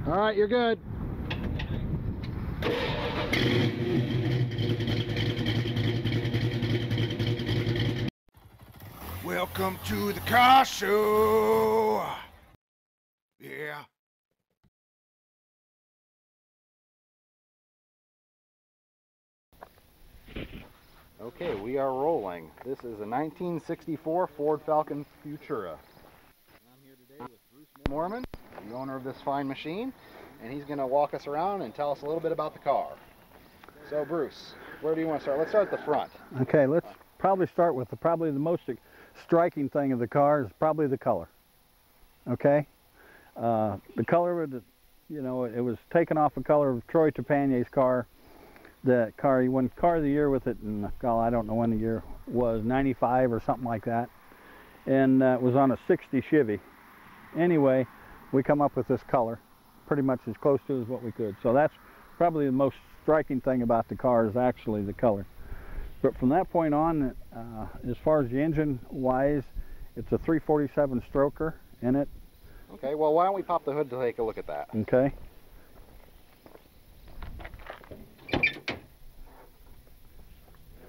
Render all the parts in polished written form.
All right, you're good. Welcome to the car show. Yeah. Okay, we are rolling. This is a 1964 Ford Falcon Futura. And I'm here today with Bruce Moorman, the owner of this fine machine, and he's going to walk us around and tell us a little bit about the car. So Bruce, where do you want to start? Let's start at the front. Okay, let's probably start with probably the most striking thing of the car is probably the color. Okay, the color, you know, it was taken off the color of Troy Trepannier's car. The car, he won Car of the Year with it, and God, I don't know when the year was, 95 or something like that, and it was on a 60 Chevy. Anyway, we come up with this color, pretty much as close to as what we could. So that's probably the most striking thing about the car is actually the color. But from that point on, as far as the engine wise, it's a 347 stroker in it. Okay, well, why don't we pop the hood to take a look at that? Okay.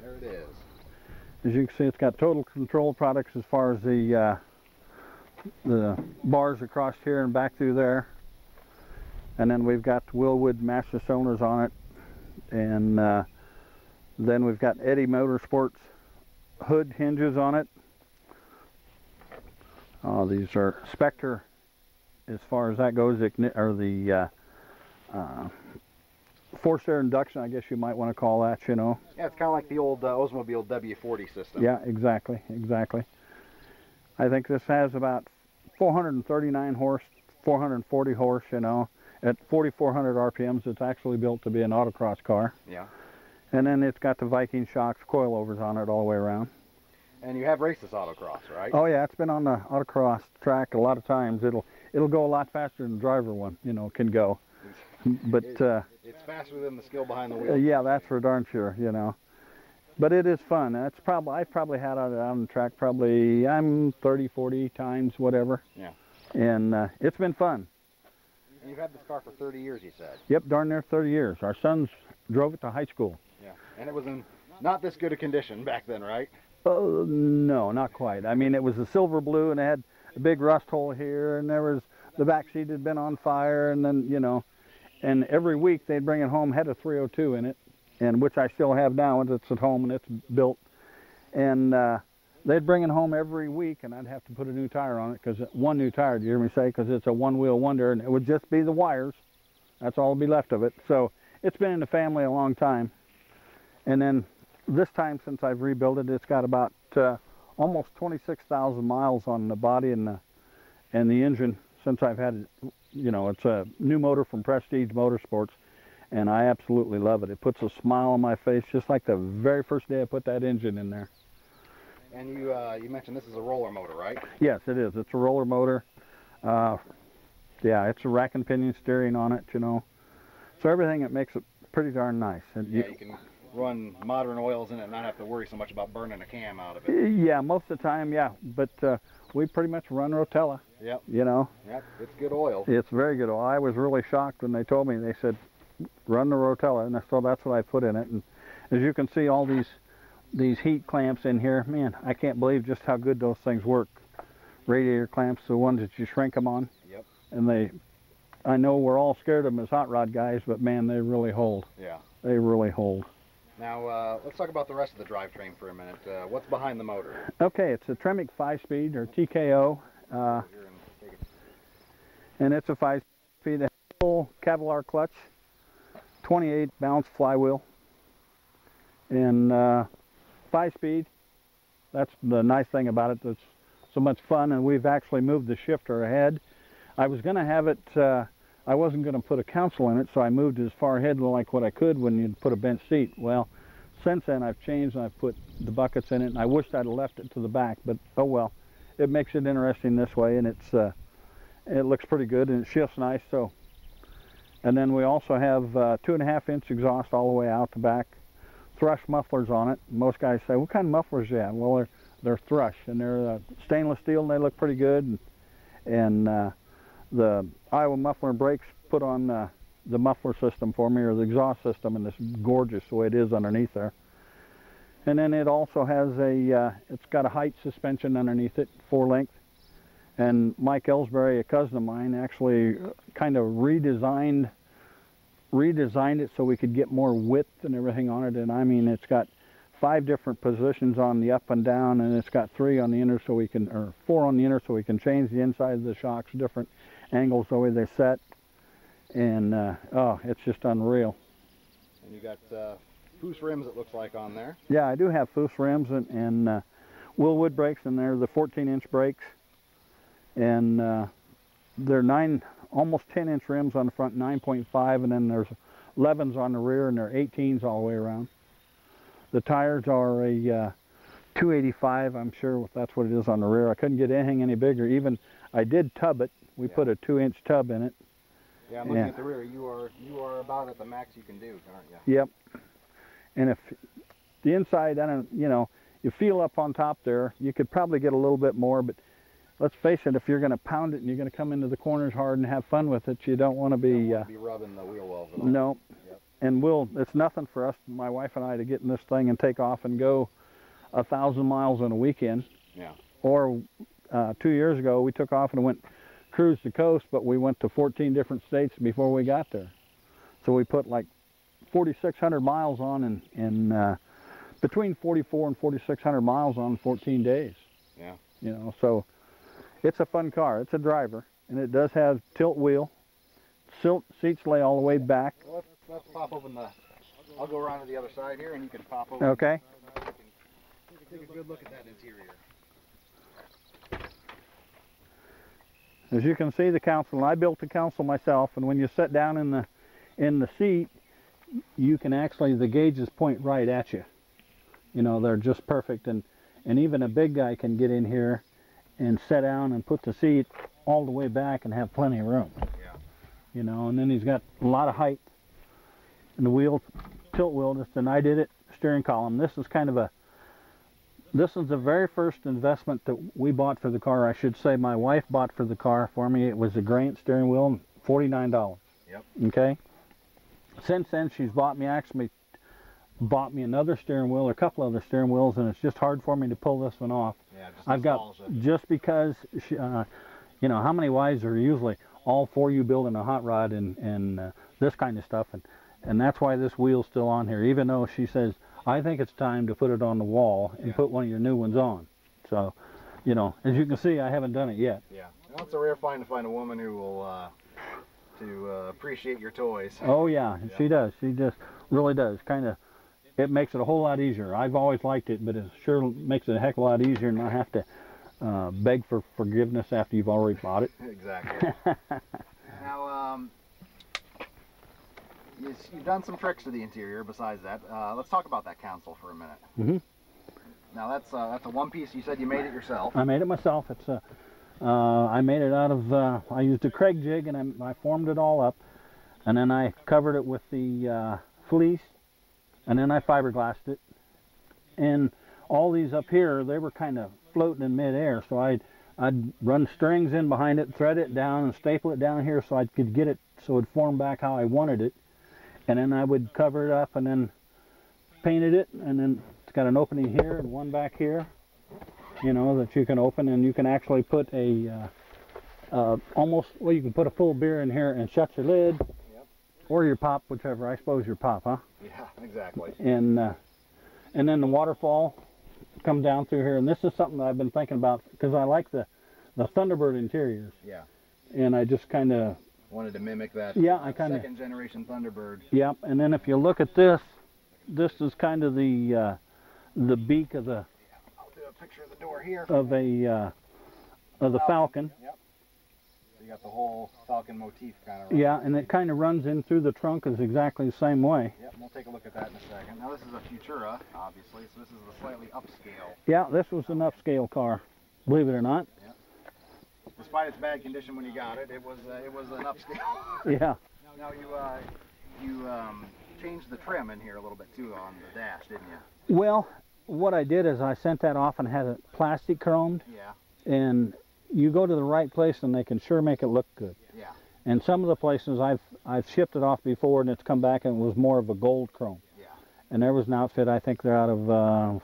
There it is. As you can see, it's got total control products as far as the bars across here and back through there. And then we've got Willwood master cylinders on it. And then we've got Eddie Motorsports hood hinges on it. These are Spectre, as far as that goes, or the forced air induction, I guess you might want to call that, you know. Yeah, it's kind of like the old Oldsmobile W40 system. Yeah, exactly, exactly. I think this has about 439 horse, 440 horse, you know. At 4,400 RPMs, it's actually built to be an autocross car. Yeah. And then it's got the Viking shocks, coilovers on it all the way around. And you have raced this autocross, right? Oh yeah, it's been on the autocross track a lot of times. It'll go a lot faster than the driver one, you know, can go. But it's faster than the skill behind the wheel. Yeah, that's for darn sure, you know. But it is fun. That's I've probably had it out on the track probably 30, 40 times, whatever. Yeah. And it's been fun. And you've had this car for 30 years, you said. Yep, darn near 30 years. Our sons drove it to high school. Yeah, and it was in not this good a condition back then, right? Oh, no, not quite. I mean, it was a silver blue, and it had a big rust hole here, and there was the back seat had been on fire, and then, you know, and every week they'd bring it home, had a 302 in it, and which I still have now, and it's at home, and it's built. And they'd bring it home every week, and I'd have to put a new tire on it, because one new tire, do you hear me say, because it's a one-wheel wonder, and it would just be the wires. That's all that'd be left of it. So it's been in the family a long time. And then this time since I've rebuilt it, it's got about almost 26,000 miles on the body and the engine since I've had it. You know, it's a new motor from Prestige Motorsports, and I absolutely love it. It puts a smile on my face just like the very first day I put that engine in there. And you mentioned this is a roller motor, right? Yes, it is. It's a roller motor. Yeah, it's a rack and pinion steering on it, you know. So everything, it makes it pretty darn nice. And yeah, you can run modern oils in it and not have to worry so much about burning a cam out of it. Yeah, most of the time, yeah. But we pretty much run Rotella. Yep. You know. Yep, it's good oil. It's very good oil. I was really shocked when they told me. They said, run the Rotella, and so that's what I put in it. And as you can see, all these heat clamps in here, man, I can't believe just how good those things work. Radiator clamps, the ones that you shrink them on. Yep. And I know we're all scared of them as hot rod guys, but man, they really hold. Yeah. They really hold. Now, let's talk about the rest of the drivetrain for a minute. What's behind the motor? Okay, it's a Tremec 5-speed, or TKO. And it's a 5-speed. It has a full Cavalier clutch, 28 bounce flywheel, and 5-speed. That's the nice thing about it. That's so much fun, and we've actually moved the shifter ahead. I was going to have it, I wasn't going to put a console in it, so I moved as far ahead like what I could when you'd put a bench seat. Well, since then I've changed and I've put the buckets in it, and I wished I'd have left it to the back, but oh well. It makes it interesting this way, and it looks pretty good, and it shifts nice. So, and then we also have 2.5-inch exhaust all the way out the back, thrush mufflers on it. Most guys say, what kind of mufflers do you have? Well, they're thrush, and they're stainless steel, and they look pretty good. And the Iowa Muffler and Brakes put on the muffler system for me, or the exhaust system, and it's gorgeous the way it is underneath there. And then it also has it's got a height suspension underneath it, 4-length. And Mike Ellsbury, a cousin of mine, actually kind of redesigned it so we could get more width and everything on it. And I mean, it's got 5 different positions on the up and down, and it's got 3 on the inner, so we can, or 4 on the inner, so we can change the inside of the shocks, different angles the way they're set. And oh, it's just unreal. And you got Foose rims, it looks like, on there. Yeah, I do have Foose rims and Willwood brakes, and they're the 14-inch brakes. And they're almost 10-inch rims on the front, 9.5, and then there's 11s on the rear, and they're 18s all the way around. The tires are a 285, I'm sure that's what it is on the rear. I couldn't get anything any bigger. Even I did tub it. We put a 2-inch tub in it. Yeah, I'm looking at the rear. You are about at the max you can do, aren't you? Yep. And if the inside, I don't, you know, you feel up on top there, you could probably get a little bit more, but let's face it, if you're going to pound it and you're going to come into the corners hard and have fun with it, you don't want to be rubbing the wheel wells at all. No. Yep. And it's nothing for us, my wife and I, to get in this thing and take off and go 1,000 miles in a weekend. Yeah. Or 2 years ago, we took off and went cruise the coast, but we went to 14 different states before we got there. So we put like 4,600 miles on in between 44 and 4,600 miles on 14 days. Yeah. You know, so it's a fun car. It's a driver, and it does have tilt wheel. Seats lay all the way back. Well, let's pop open the. I'll go around to the other side here, and you can pop open. Okay. Take a good look at that interior. As you can see, the console. I built the console myself, and when you sit down in the seat, you can actually, the gauges point right at you. You know, they're just perfect, and even a big guy can get in here and sit down and put the seat all the way back and have plenty of room. Yeah. You know, and then he's got a lot of height. And the wheel, tilt wheel, and I did it, steering column. This is kind of this is the very first investment that we bought for the car. I should say my wife bought for the car for me. It was a Grant steering wheel, $49. Yep. Okay. Since then, she's actually bought me another steering wheel, or a couple other steering wheels, and it's just hard for me to pull this one off. Yeah, I've got, just because, you know, how many wives are usually all for you building a hot rod and this kind of stuff, and that's why this wheel's still on here, even though she says, I think it's time to put it on the wall and put one of your new ones on. So, you know, as you can see, I haven't done it yet. Yeah. Well, it's a rare find to find a woman who will appreciate your toys. Oh yeah, she does. She just really does. Kind of, it makes it a whole lot easier. I've always liked it, but it sure makes it a heck of a lot easier and not have to beg for forgiveness after you've already bought it. Exactly. Now, you've done some tricks to the interior besides that. Let's talk about that console for a minute. Mm-hmm. Now that's a one piece. You said you made it yourself. I made it myself. It's I made it out of, I used a Craig jig, and I formed it all up, and then I covered it with the fleece, and then I fiberglassed it. And all these up here, they were kind of floating in midair, so I'd run strings in behind it, thread it down, and staple it down here so I could get it so it'd form back how I wanted it. And then I would cover it up and then painted it, and then it's got an opening here and one back here, you know, that you can open, and you can actually put a almost, well, you can put a full beer in here and shut your lid, or your pop, whichever. I suppose your pop, huh? Yeah, exactly. And then the waterfall come down through here, and this is something that I've been thinking about because I like the Thunderbird interiors. Yeah. And I just kind of wanted to mimic that. Yeah, I kind of second generation Thunderbird. Yep. And then if you look at this is kind of the beak of the. I'll do a picture of the door here. Of the Falcon. Yep. So you got the whole Falcon motif kind of. Yeah, and it kind of runs in through the trunk is exactly the same way. Yep. We'll take a look at that in a second. Now this is a Futura, obviously, so this is the slightly upscale. Yeah, this was an upscale car, believe it or not. Yep. Despite its bad condition when you got it, it was an upscale. Yeah. Now you changed the trim in here a little bit too on the dash, didn't you? Well, what I did is I sent that off and had it plastic chromed. Yeah. And you go to the right place and they can sure make it look good. Yeah. And some of the places I've shipped it off before, and it's come back and it was more of a gold chrome. Yeah. And there was an outfit, I think they're out of.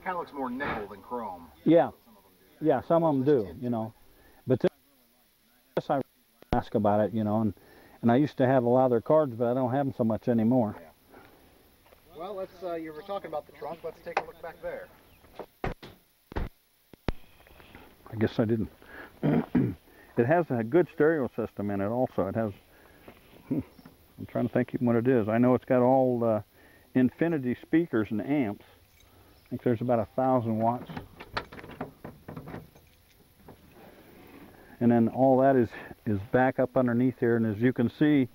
Kind of looks more nickel than chrome. Yeah. Yeah, some of them do, you know. But this I ask about it, you know, and I used to have a lot of their cards, but I don't have them so much anymore. Yeah. Well, let's. You were talking about the trunk. Let's take a look back there. I guess I didn't. It has a good stereo system in it also. It has, I'm trying to think what it is. I know it's got all infinity speakers and amps. I think there's about 1,000 watts. And then all that is back up underneath here. And as you can see,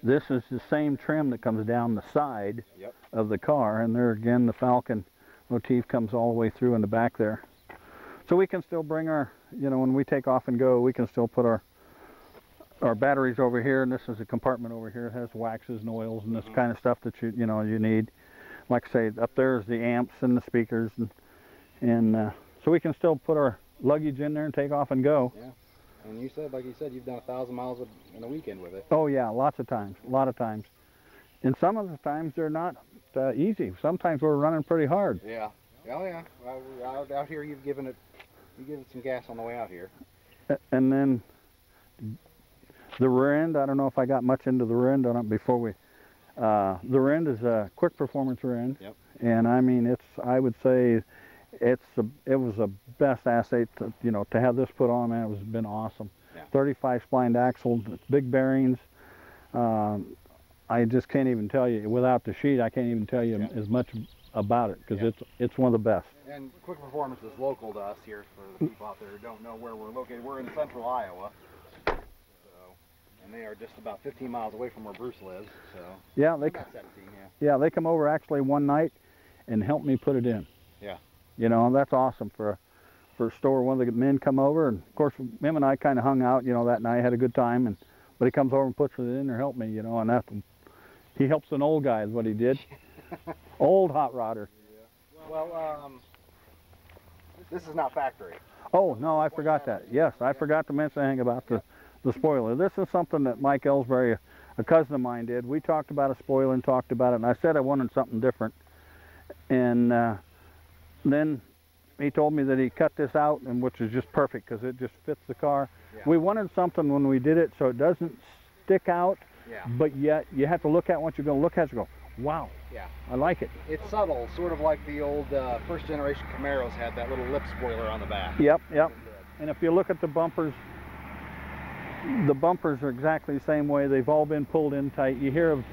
this is the same trim that comes down the side of the car. And there again, the Falcon motif comes all the way through in the back there. So we can still bring our, you know, when we take off and go, we can still put our batteries over here, and this is a compartment over here. It has waxes and oils and this kind of stuff that you know you need. Like I say, up there is the amps and the speakers, and so we can still put our luggage in there and take off and go. Yeah, and you said, like you said, you've done 1,000 miles in a weekend with it. Oh yeah, lots of times, a lot of times. And some of the times they're not easy. Sometimes we're running pretty hard. Yeah. Oh yeah. Well, out here you've given it some gas on the way out here. And then the rear end, I don't know if I got much into the rear end on it before we. The rear end is a quick performance rear end. Yep. And I mean, I would say it was the best asset to, you know, to have this put on, man. It's been awesome. Yeah. 35 splined axle, big bearings. I just can't even tell you, without the sheet, I can't even tell you as much about it, because it's one of the best. And Quick Performance is local to us here, for the people out there who don't know where we're located. We're in central Iowa, and they are just about 15 miles away from where Bruce lives. So yeah, about 17, yeah, they come over actually one night and helped me put it in. Yeah. You know, that's awesome for a store. One of the men come over, and of course him and I kind of hung out, you know, that night, had a good time, but he comes over and puts it in or help me, you know, and he helps an old guy is what he did. Old hot rodder. Yeah. Well, this is not factory. Oh, no, I forgot that. Yes, I forgot to mention anything about the spoiler. This is something that Mike Ellsbury, a cousin of mine, did. We talked about a spoiler and talked about it, and I said I wanted something different. And then he told me that he cut this out, and which is just perfect because it just fits the car. Yeah. We wanted something when we did it so it doesn't stick out, but yet you have to look at what you're going to look at and go, wow, I like it. It's subtle, sort of like the old first generation Camaros had that little lip spoiler on the back. Yep. And if you look at the bumpers are exactly the same way. They've all been pulled in tight. You hear of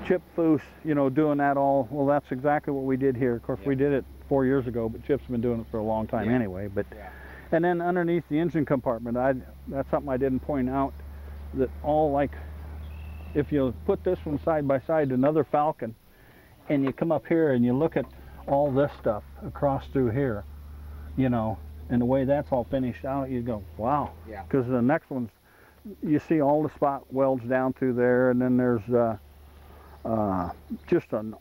Chip Foose, you know, doing that all. Well, that's exactly what we did here. Of course, we did it 4 years ago, but Chip's been doing it for a long time anyway. But and then underneath the engine compartment, that's something I didn't point out, that all, like, if you put this one side by side to another Falcon, and you come up here and you look at all this stuff across through here, you know, and the way that's all finished out, you go, wow. Yeah. Because the next one's, you see all the spot welds down through there, and then there's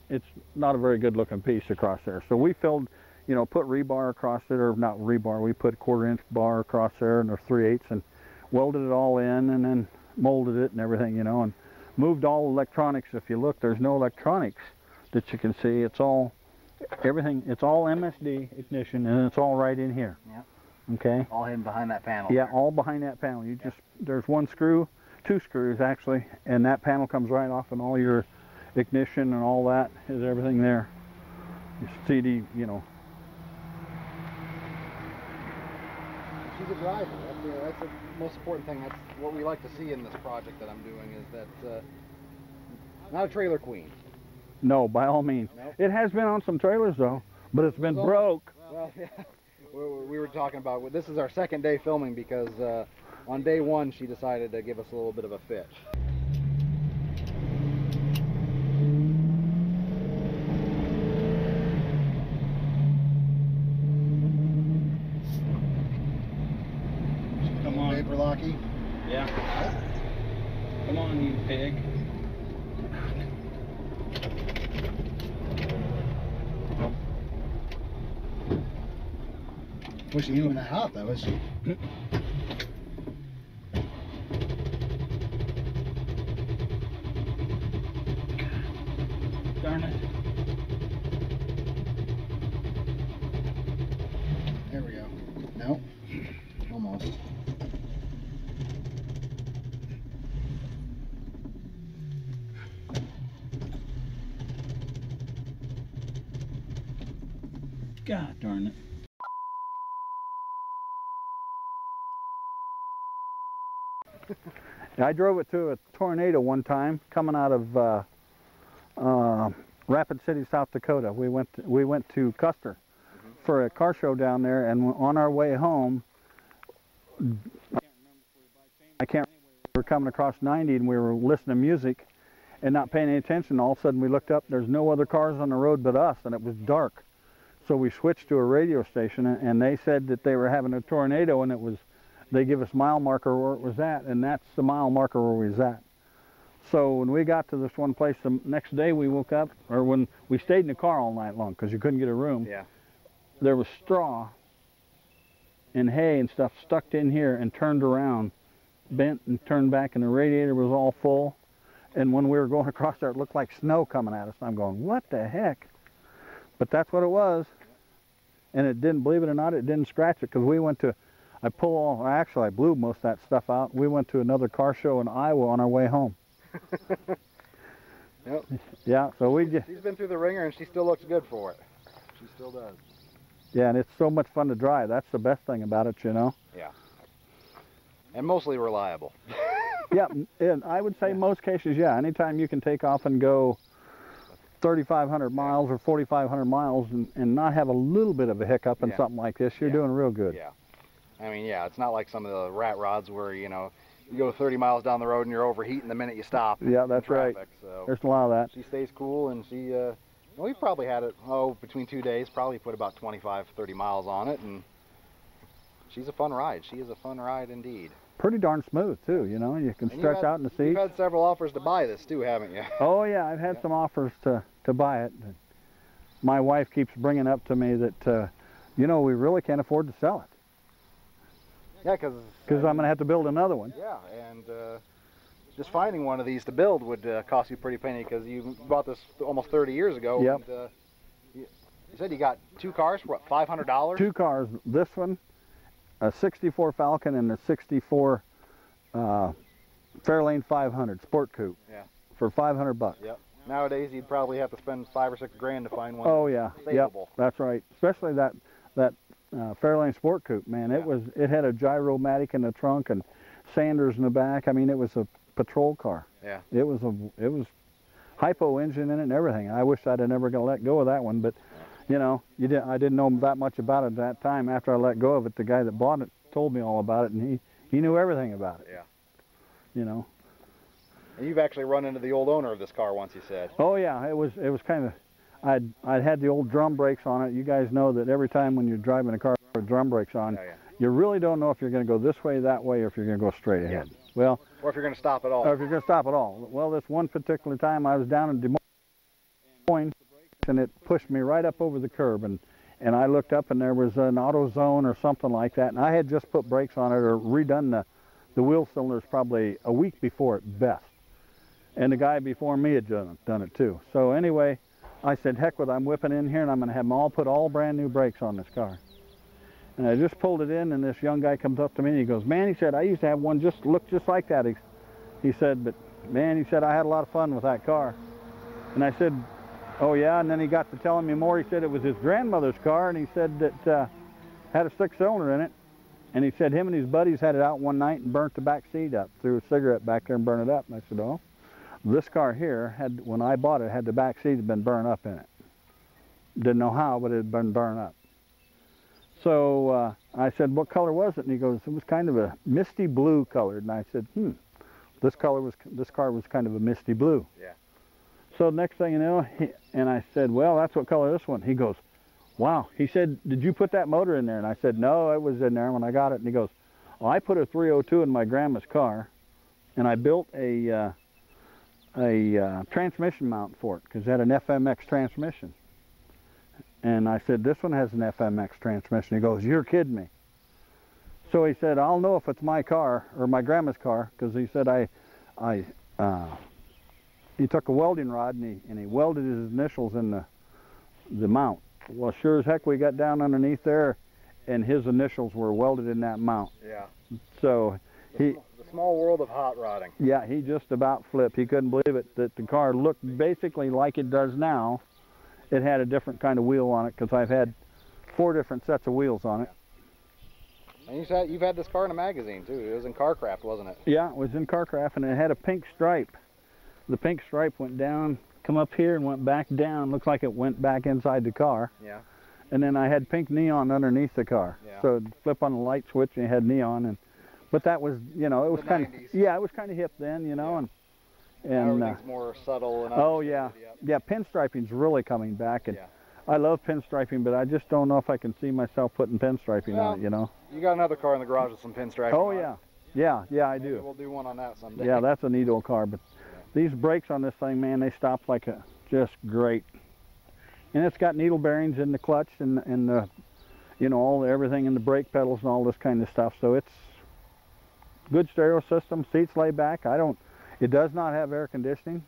it's not a very good looking piece across there. So we filled, you know, put rebar across it, or not rebar, we put 1/4 inch bar across there, and there's 3/8, and welded it all in, and then molded it and everything, you know, and moved all electronics. If you look, there's no electronics that you can see. It's all, everything, it's all MSD ignition, and it's all right in here. Yeah. Okay? All hidden behind that panel. Yeah, all behind that panel. You just, there's one screw, 2 screws actually, and that panel comes right off, and all your ignition and all that is everything there. Your CD, you know. She's a driver. That's the most important thing. That's what we like to see in this project that I'm doing, is that not a trailer queen. No, by all means. Nope. It has been on some trailers though, but it's been broke. Well, yeah. We were talking about, this is our second day filming, because on day 1 she decided to give us a little bit of a fitch. Come on. Paper locky? Yeah. Come on, you pig. Pushing you in the hot though, is she? God darn it. I drove it to a tornado one time coming out of Rapid City, South Dakota. We went to Custer for a car show down there, and on our way home, I can't remember, we were coming across 90 and we were listening to music and not paying any attention. All of a sudden we looked up, there's no other cars on the road but us, and it was dark. So we switched to a radio station, and they said that they were having a tornado, and it was, they give us mile marker where it was at, and that's the mile marker where we was at. So when we got to this one place, the next day we woke up, or when we stayed in the car all night long because you couldn't get a room. Yeah. There was straw and hay and stuff stuck in here and turned around, bent and turned back, and the radiator was all full. And when we were going across there, it looked like snow coming at us. I'm going, what the heck? But that's what it was. And it didn't, believe it or not, it didn't scratch it, because we went to, I blew most of that stuff out. We went to another car show in Iowa on our way home. Yep. Yeah, so we just... She's been through the ringer and she still looks good for it. She still does. Yeah, and it's so much fun to drive. That's the best thing about it, you know? Yeah. And mostly reliable. Yeah, and I would say most cases, yeah. Anytime you can take off and go 3,500 miles or 4,500 miles and not have a little bit of a hiccup in something like this, you're doing real good. Yeah. I mean, yeah, it's not like some of the rat rods where, you know, you go 30 miles down the road and you're overheating the minute you stop. Yeah, that's right. So there's a lot of that. She stays cool, and she, we've probably had it, between 2 days, probably put about 25, 30 miles on it, and she's a fun ride. She is a fun ride indeed. Pretty darn smooth, too, you know. You can stretch out in the seat. You've had several offers to buy this, too, haven't you? Oh, yeah, I've had some offers to buy it. My wife keeps bringing up to me that, you know, we really can't afford to sell it. Yeah, because I'm going to have to build another one. Yeah, and just finding one of these to build would cost you a pretty penny, because you bought this almost 30 years ago. Yep. And, you said you got 2 cars for what, $500? 2 cars. This one, a 64 Falcon, and a 64 Fairlane 500 Sport Coupe. Yeah. For $500. Yep. Nowadays you'd probably have to spend $5 or $6 grand to find one. Oh yeah. Yep. That's right. Especially that Fairlane Sport Coupe, man. It had a gyromatic in the trunk and Sanders in the back. I mean, it was a patrol car. Yeah. It was hypo engine in it and everything. I wish I'd have never gonna let go of that one, but you know, I didn't know that much about it at that time. After I let go of it, the guy that bought it told me all about it, and he knew everything about it. Yeah. You know. And you've actually run into the old owner of this car once, you said. Oh yeah, it was kind of. I'd had the old drum brakes on it. You guys know that every time when you're driving a car with drum brakes on, you really don't know if you're going to go this way, that way, or if you're going to go straight ahead. Well, or if you're going to stop at all. Or if you're going to stop at all. Well, this one particular time I was down in Des Moines, and it pushed me right up over the curb, and I looked up and there was an auto zone or something like that, and I had just put brakes on it or redone the wheel cylinders probably a week before at best. And the guy before me had done it too. So anyway, I said, heck with it, I'm whipping in here and I'm going to have them all put all brand new brakes on this car. And I just pulled it in, and this young guy comes up to me and he goes, man, he said, I used to have one look just like that. He said, but man, he said, I had a lot of fun with that car. And I said, oh yeah? And then he got to telling me more. He said it was his grandmother's car, and he said that had a 6-cylinder in it. And he said him and his buddies had it out one night and burnt the back seat up, threw a cigarette back there and burned it up. And I said, oh. This car here, when I bought it, had the back seat had been burned up in it. Didn't know how, but it had been burned up. So I said, what color was it? And he goes, it was kind of a misty blue colored. And I said, this car was kind of a misty blue. Yeah. So next thing you know, and I said, well, that's what color this one. He goes, wow. He said, did you put that motor in there? And I said, no, it was in there when I got it. And he goes, well, I put a 302 in my grandma's car, and I built a transmission mount for it because it had an FMX transmission. And I said, this one has an FMX transmission. He goes, you're kidding me. So he said, I'll know if it's my car or my grandma's car, because he said he took a welding rod and he welded his initials in the mount. Well, sure as heck, we got down underneath there and his initials were welded in that mount. Yeah. So the small world of hot rodding. Yeah, he just about flipped. He couldn't believe it that the car looked basically like it does now. It had a different kind of wheel on it, because I've had 4 different sets of wheels on it. And you've had this car in a magazine too. It was in Carcraft, wasn't it? Yeah, it was in Carcraft, and it had a pink stripe. The pink stripe went down, come up here and went back down. Looks like it went back inside the car. Yeah. And then I had pink neon underneath the car. Yeah. So it'd flip on the light switch and it had neon. But that was, you know, it was kind of, yeah, it was kind of hip then, you know. Yeah. And everything's more subtle and oh yeah, yeah, pinstriping's really coming back, and I love pinstriping, but I just don't know if I can see myself putting pinstriping on it, you know. You got another car in the garage with some pinstriping. Oh on yeah, it. yeah, I Maybe do. We'll do one on that someday. Yeah, that's a neat old car, but these brakes on this thing, man, they stop like a just great. And it's got needle bearings in the clutch and the, you know, everything in the brake pedals and all this kind of stuff. So it's good stereo system. Seats lay back. It does not have air conditioning,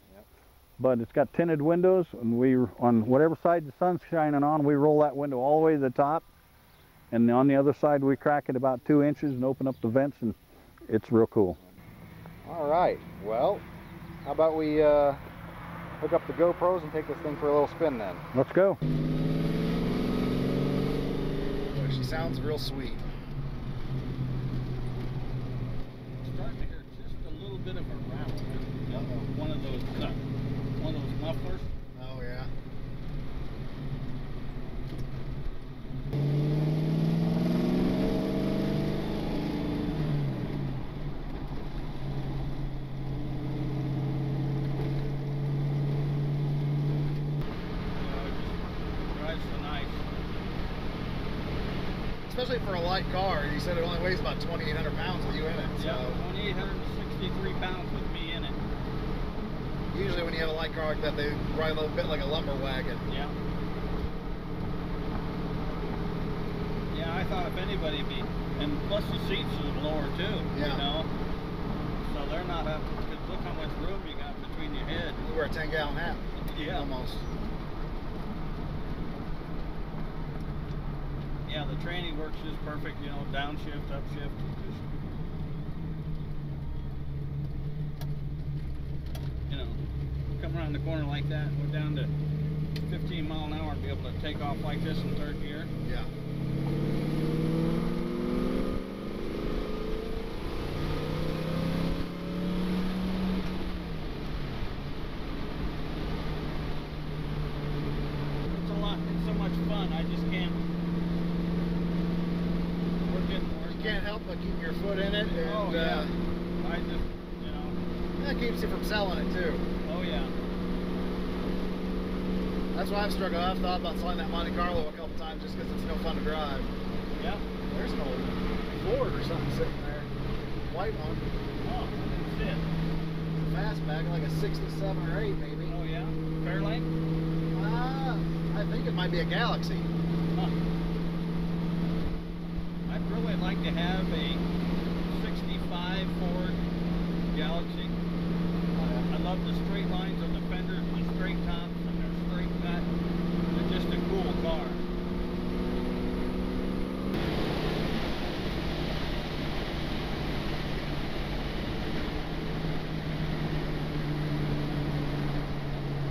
but it's got tinted windows, and we, on whatever side the sun's shining on, we roll that window all the way to the top, and on the other side we crack it about 2 inches and open up the vents, and it's real cool. All right, well, how about we hook up the GoPros and take this thing for a little spin then? Let's go. She sounds real sweet. Starting to hear just a little bit of a rattle. One of those mufflers. Oh yeah. Drives so nice. Especially for a light car. You said it only weighs about 2,800 pounds with you in it. Yeah, 2,863 pounds with me in it. Usually when you have a light car like that, they ride a little bit like a lumber wagon. Yeah. Yeah, I thought if anybody be, and plus the seats are lower too, Yeah. you know? So they're not up, because look how much room you got between your head. You wear a 10-gallon hat. Yeah. Almost. Yeah, the training works just perfect, you know, downshift, upshift. You know, come around the corner like that, go down to 15 mile an hour and be able to take off like this in third gear. Yeah. It's a lot, it's so much fun, I just can't. You can't help but keep your foot in it. And, Oh yeah. I just, you know. that keeps you from selling it too. Oh yeah. That's why I've struggled. I've thought about selling that Monte Carlo a couple times just because it's no fun to drive. Yeah. There's an old Ford or something sitting there. White one. Oh, that's it. Fastback, like a 67 or 8 maybe. Oh yeah. Fairlane? I think it might be a Galaxy. Huh. I'd really like to have a 65 Ford Galaxy. I love the straight lines on the fenders, the straight tops, and their straight cut. They're just a cool car.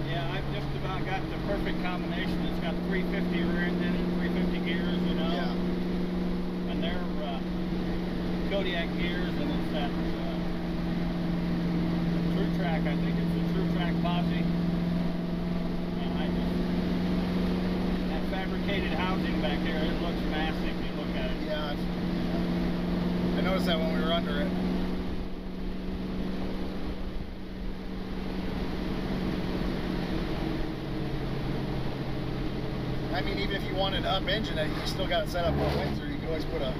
Yeah, I've just about got the perfect combination. It's got 350 rear end in it, 350 gears, you know. Yeah. And they're Kodiak gears, and it's that True Track. I think it's the True Track Posse. And I just, that fabricated housing back there, it looks massive. You look at it. Yeah. I noticed that when we were under it. I mean, even if you wanted to up engine it, you still got it set up for Windsor. You could always put a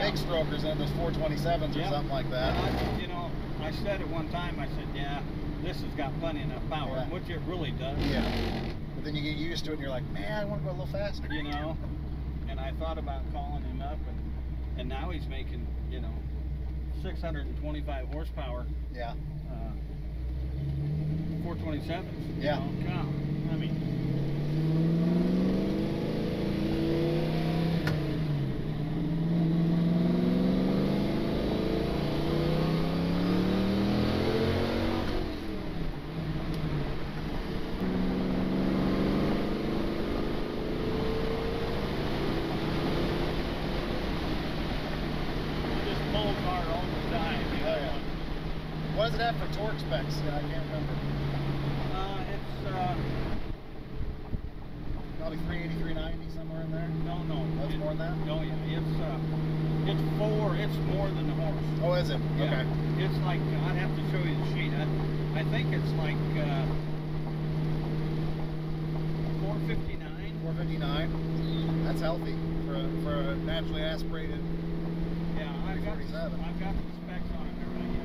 big strokers in those 427s or something like that. You know, I said at one time, I said, yeah, this has got plenty enough power, which it really does. Yeah. But then you get used to it and you're like, man, I want to go a little faster. You know, and I thought about calling him up, and now he's making, you know, 625 horsepower. Yeah. 427s. Yeah. You know? God, I mean. that for torque specs? Yeah, I can't remember. It's Probably 380, 390, somewhere in there. no. That's more than that? No, yeah, it's more than the horse. Oh, is it? Yeah. Okay. It's like, I'd have to show you the sheet. I think it's like 459. 459. That's healthy for a naturally aspirated. Yeah, I've got the specs on it already.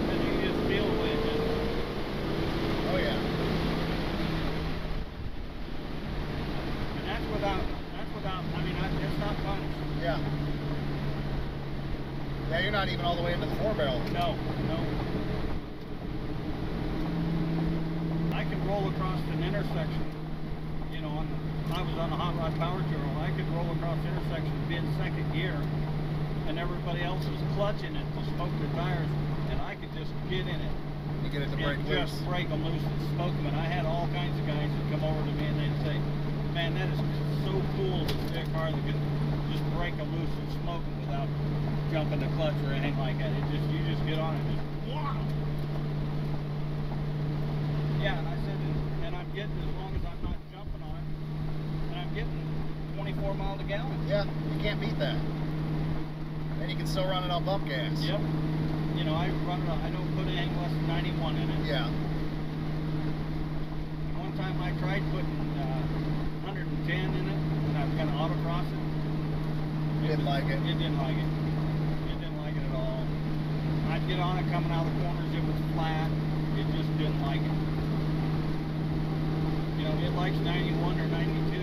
And you just feel the way it is. Oh yeah. And that's without, I mean, it's not punished. Yeah. Yeah, you're not even all the way into the 4-barrel. No. I can roll across an intersection, you know, I was on a hot rod power tour. I could roll across intersections, be in second gear, and everybody else was clutching it to smoke their tires, and I could just get in it. You get it to break and loose. just break them loose and smoke them. And I had all kinds of guys that come over to me and they'd say, man, that is so cool to see a car that can just break them loose and smoke them without jumping the clutch or anything like that. You just get on it and just wow. Yeah, and I said, and I'm getting, as long as I'm not jumping on it, and I'm getting 24 miles a gallon. Yeah, you can't beat that. And you can still run it on bump gas. Yep. You know, I don't put anything less than 91 in it. Yeah. One time I tried putting 110 in it, and I was going to autocross it. Didn't like it. It didn't like it. It didn't like it at all. I'd get on it coming out of the corners, it was flat. It just didn't like it. You know, it likes 91 or 92.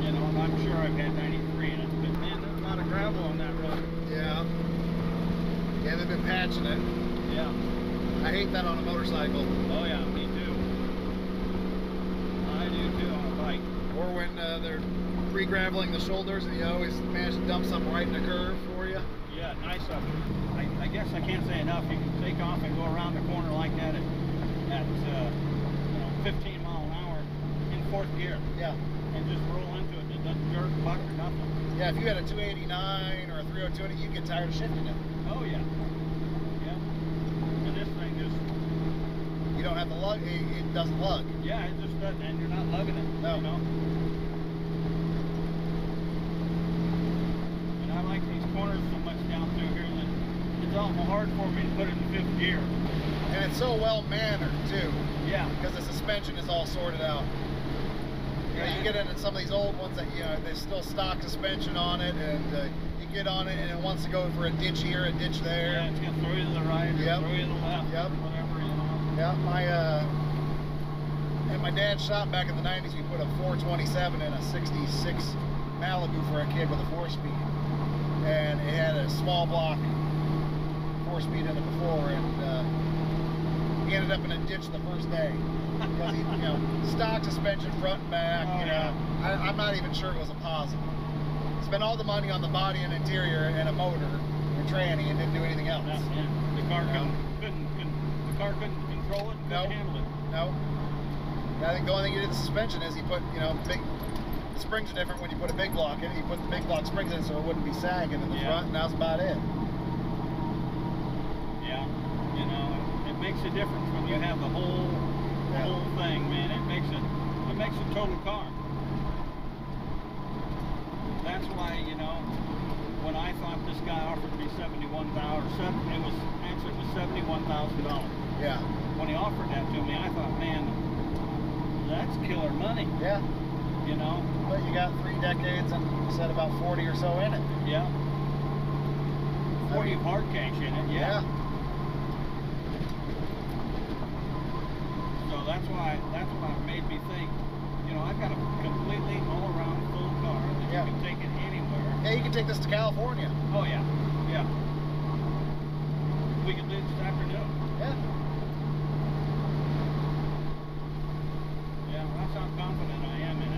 You know, and I'm sure I've had 93 in it. But man, there's a lot of gravel on that road. Yeah. Yeah, they've been patching it. Yeah. I hate that on a motorcycle. Oh yeah, me too. I do too on a bike. Or when they're re-graveling the shoulders and you always manage to dump something right in the curve for you. Yeah, nice of it. I guess I can't say enough. You can take off and go around the corner like that at you know, 15 mile an hour in fourth gear. Yeah. And just roll into it. It doesn't jerk, buck, or nothing. Yeah, if you had a 289 or a 302 in it, you'd get tired of shifting it. Oh yeah. Yeah. And this thing just... You don't have to lug, it doesn't lug. Yeah, it just doesn't, and you're not lugging it. No. You know? And I like these corners so much down through here that it's awful hard for me to put it in fifth gear. And it's so well mannered too. Yeah. Because the suspension is all sorted out. You know, you get into some of these old ones that, you know, there's still stock suspension on it, and you get on it and it wants to go for a ditch here, a ditch there. Yeah, it's going to throw you to the right, or Yep. throw you to the left, Yep. whatever, you know. Yeah, in my dad's shop back in the 90s, we put a 427 in a 66 Malibu for a kid with a 4-speed. And it had a small block 4-speed in it before, and he ended up in a ditch the first day. Because he, you know, stock suspension front and back, Oh, you know. yeah. I'm not even sure it was a positive. Spent all the money on the body and interior and a motor and tranny and didn't do anything else. Yeah, the car couldn't control it, couldn't Nope. handle it. No. I think the only thing he did with the suspension is he put, you know, the springs are different when you put a big block in it. He put the big block springs in so it wouldn't be sagging in the front, and that's about it. Yeah, you know, it makes a difference when you have the whole thing, man. It makes a total car. That's why, you know, when I thought this guy offered me $71,000, it was $71,000. Yeah. When he offered that to me, I thought, man, that's killer money. Yeah. You know? But you got 3 decades and you said about 40 or so in it. Yeah. 40 of hard cash in it, yeah. So that's why it made me think, you know, I've got a completely all-around full car that you can take it anywhere. Yeah, you can take this to California. Oh yeah, yeah. We can do it this afternoon. Yeah. Yeah, that's how confident I am in it.